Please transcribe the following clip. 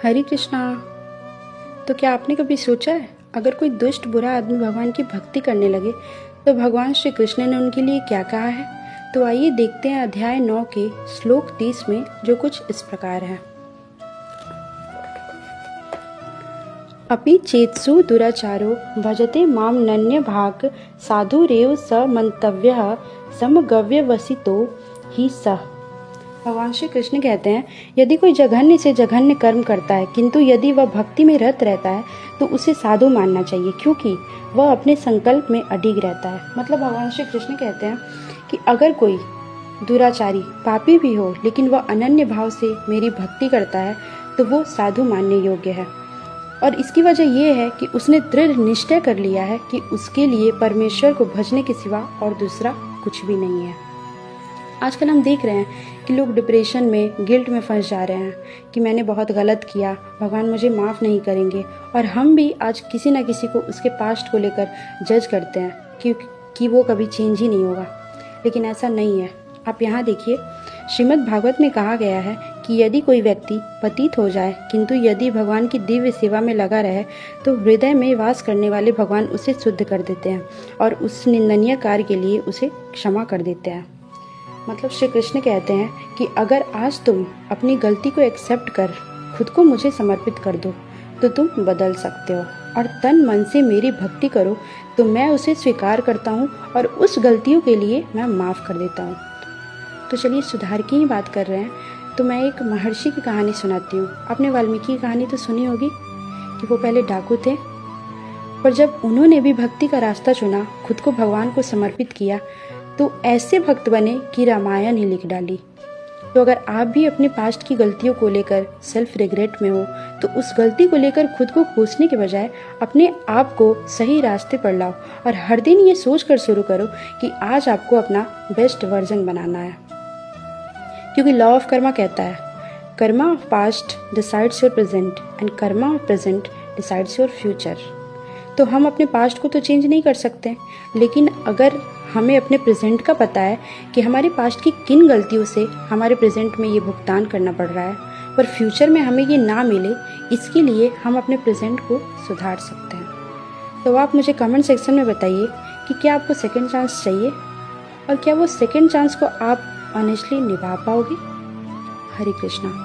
हरे कृष्णा। तो क्या आपने कभी सोचा है, अगर कोई दुष्ट बुरा आदमी भगवान की भक्ति करने लगे तो भगवान श्री कृष्ण ने उनके लिए क्या कहा है? तो आइए देखते हैं अध्याय 9 के श्लोक 30 में, जो कुछ इस प्रकार है। अपि चेत्सु दुराचारो भजते माम नन्य भाग साधुरेव स मंतव्यः समगव्यवसितो ही सः। भगवान श्री कृष्ण कहते हैं, यदि कोई जघन्य से जघन्य कर्म करता है किंतु यदि वह भक्ति में रत रहता है तो उसे साधु मानना चाहिए, क्योंकि वह अपने संकल्प में अडिग रहता है। मतलब भगवान श्री कृष्ण कहते हैं कि अगर कोई दुराचारी पापी भी हो लेकिन वह अनन्य भाव से मेरी भक्ति करता है तो वो साधु मानने योग्य है। और इसकी वजह यह है कि उसने दृढ़ निश्चय कर लिया है कि उसके लिए परमेश्वर को भजने के सिवा और दूसरा कुछ भी नहीं है। आजकल हम देख रहे हैं कि लोग डिप्रेशन में, गिल्ट में फंस जा रहे हैं कि मैंने बहुत गलत किया, भगवान मुझे माफ़ नहीं करेंगे। और हम भी आज किसी न किसी को उसके पास्ट को लेकर जज करते हैं कि वो कभी चेंज ही नहीं होगा, लेकिन ऐसा नहीं है। आप यहाँ देखिए, श्रीमद् भागवत में कहा गया है कि यदि कोई व्यक्ति पतित हो जाए किंतु यदि भगवान की दिव्य सेवा में लगा रहे तो हृदय में वास करने वाले भगवान उसे शुद्ध कर देते हैं और उस निंदनीय कार्य के लिए उसे क्षमा कर देते हैं। मतलब श्री कृष्ण कहते हैं कि अगर आज तुम अपनी गलती को एक्सेप्ट कर खुद को मुझे समर्पित कर दो तो तुम बदल सकते हो, और तन मन से मेरी भक्ति करो तो मैं उसे स्वीकार करता हूँ और उस गलतियों के लिए मैं माफ़ कर देता हूँ। तो चलिए, सुधार की ही बात कर रहे हैं तो मैं एक महर्षि की कहानी सुनाती हूँ। आपने वाल्मीकि की कहानी तो सुनी होगी कि वो पहले डाकू थे, पर जब उन्होंने भी भक्ति का रास्ता चुना, खुद को भगवान को समर्पित किया, तो ऐसे भक्त बने कि रामायण ही लिख डाली। तो अगर आप भी अपने पास्ट की गलतियों को लेकर सेल्फ रिग्रेट में हो तो उस गलती को लेकर खुद को कोसने के बजाय अपने आप को सही रास्ते पर लाओ और हर दिन ये सोच कर शुरू करो कि आज आपको अपना बेस्ट वर्जन बनाना है। क्योंकि लॉ ऑफ कर्मा कहता है, Karma of past decides your present and Karma of present decides your future. तो हम अपने पास्ट को तो चेंज नहीं कर सकते, लेकिन अगर हमें अपने प्रेजेंट का पता है कि हमारे पास्ट की किन गलतियों से हमारे प्रेजेंट में ये भुगतान करना पड़ रहा है, पर फ्यूचर में हमें ये ना मिले, इसके लिए हम अपने प्रेजेंट को सुधार सकते हैं। तो आप मुझे कमेंट सेक्शन में बताइए कि क्या आपको सेकंड चांस चाहिए, और क्या वो सेकंड चांस को आप ऑनेस्टली निभा पाओगे। हरे कृष्णा।